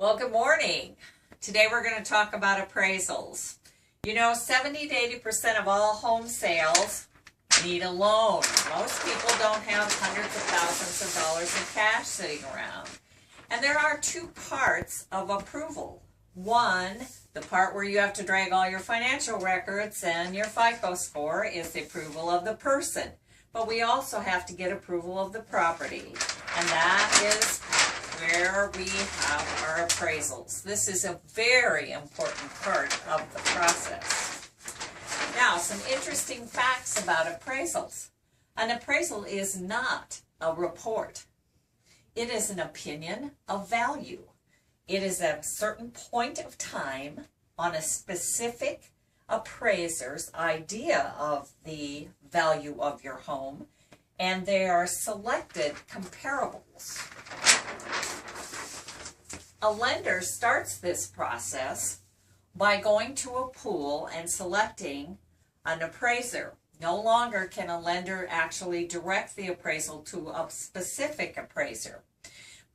Well, good morning. Today we're going to talk about appraisals. You know, 70 to 80% of all home sales need a loan. Most people don't have hundreds of thousands of dollars in cash sitting around. And there are two parts of approval. One, the part where you have to drag all your financial records and your FICO score, is the approval of the person. But we also have to get approval of the property. And that is where we have our appraisals. This is a very important part of the process. Now, some interesting facts about appraisals. An appraisal is not a report. It is an opinion of value. It is a certain point of time on a specific appraiser's idea of the value of your home, and they are selected comparables. A lender starts this process by going to a pool and selecting an appraiser. No longer can a lender actually direct the appraisal to a specific appraiser,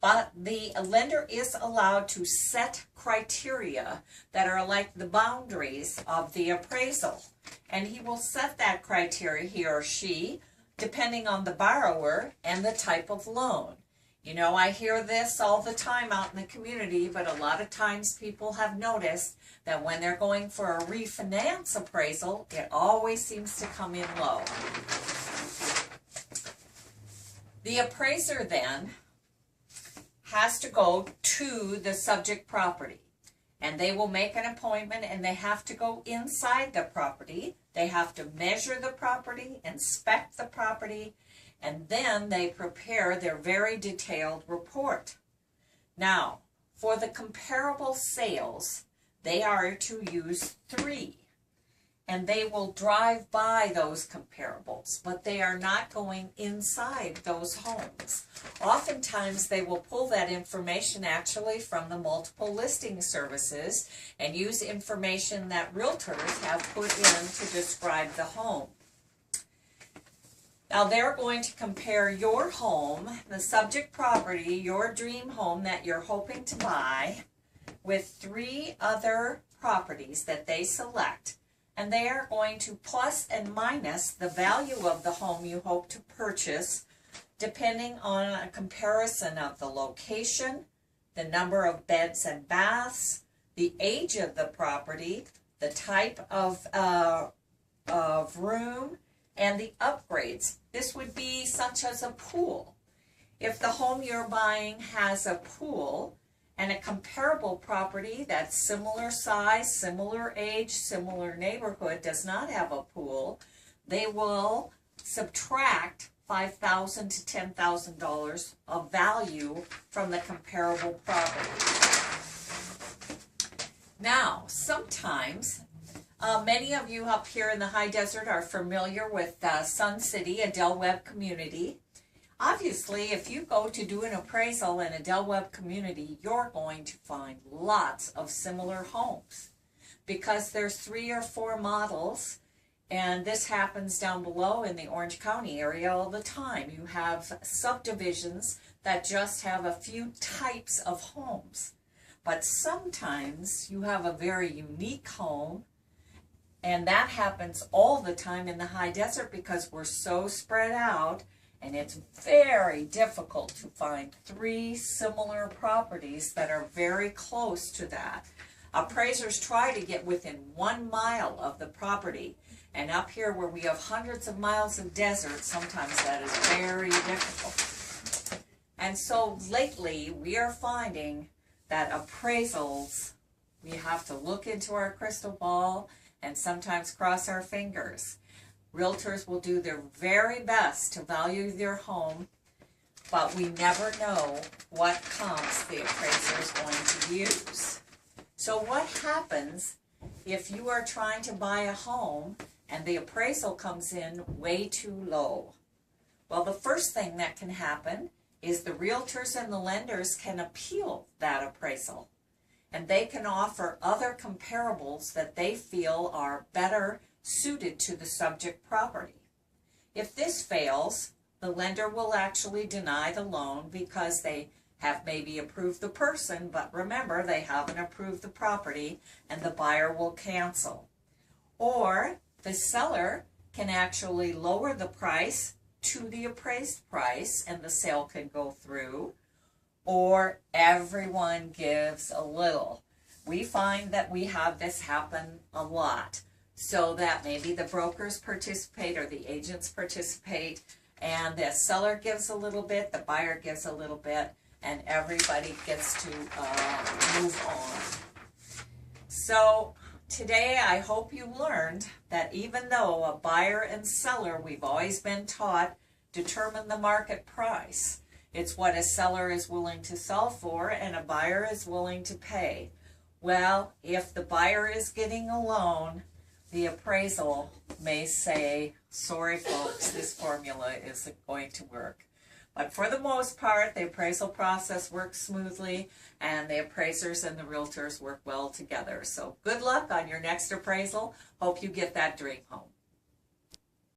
but the lender is allowed to set criteria that are like the boundaries of the appraisal. And he will set that criteria, he or she, depending on the borrower and the type of loan. You know, I hear this all the time out in the community, but a lot of times people have noticed that when they're going for a refinance appraisal, it always seems to come in low. The appraiser then has to go to the subject property, and they will make an appointment, and they have to go inside the property. They have to measure the property, inspect the property, and then they prepare their very detailed report. Now, for the comparable sales, they are to use 3. And they will drive by those comparables, but they are not going inside those homes. Oftentimes, they will pull that information actually from the multiple listing services and use information that realtors have put in to describe the home. Now, they're going to compare your home, the subject property, your dream home that you're hoping to buy, with 3 other properties that they select. And they are going to plus and minus the value of the home you hope to purchase, depending on a comparison of the location, the number of beds and baths, the age of the property, the type of room, and the upgrades. This would be such as a pool. If the home you're buying has a pool and a comparable property that's similar size, similar age, similar neighborhood does not have a pool, they will subtract $5,000 to $10,000 of value from the comparable property. Now, sometimes many of you up here in the high desert are familiar with Sun City, a Del Webb community. Obviously, if you go to do an appraisal in a Del Webb community, you're going to find lots of similar homes because there's 3 or 4 models, and this happens down below in the Orange County area all the time. You have subdivisions that just have a few types of homes, but sometimes you have a very unique home. And that happens all the time in the high desert because we're so spread out, and it's very difficult to find 3 similar properties that are very close to that. Appraisers try to get within 1 mile of the property, and up here where we have hundreds of miles of desert, sometimes that is very difficult. And so lately we are finding that appraisals, we have to look into our crystal ball and sometimes cross our fingers. Realtors will do their very best to value their home, but we never know what comps the appraiser is going to use. So what happens if you are trying to buy a home and the appraisal comes in way too low? Well, the first thing that can happen is the realtors and the lenders can appeal that appraisal, and they can offer other comparables that they feel are better suited to the subject property. If this fails, the lender will actually deny the loan because they have maybe approved the person, but remember, they haven't approved the property, and the buyer will cancel. Or the seller can actually lower the price to the appraised price, and the sale can go through. Or everyone gives a little. We find that we have this happen a lot, so that maybe the brokers participate or the agents participate, and the seller gives a little bit, the buyer gives a little bit, and everybody gets to move on. So today I hope you learned that even though a buyer and seller, we've always been taught, determine the market price. It's what a seller is willing to sell for and a buyer is willing to pay. Well, if the buyer is getting a loan, the appraisal may say, sorry folks, this formula isn't going to work. But for the most part, the appraisal process works smoothly, and the appraisers and the realtors work well together. So good luck on your next appraisal. Hope you get that dream home.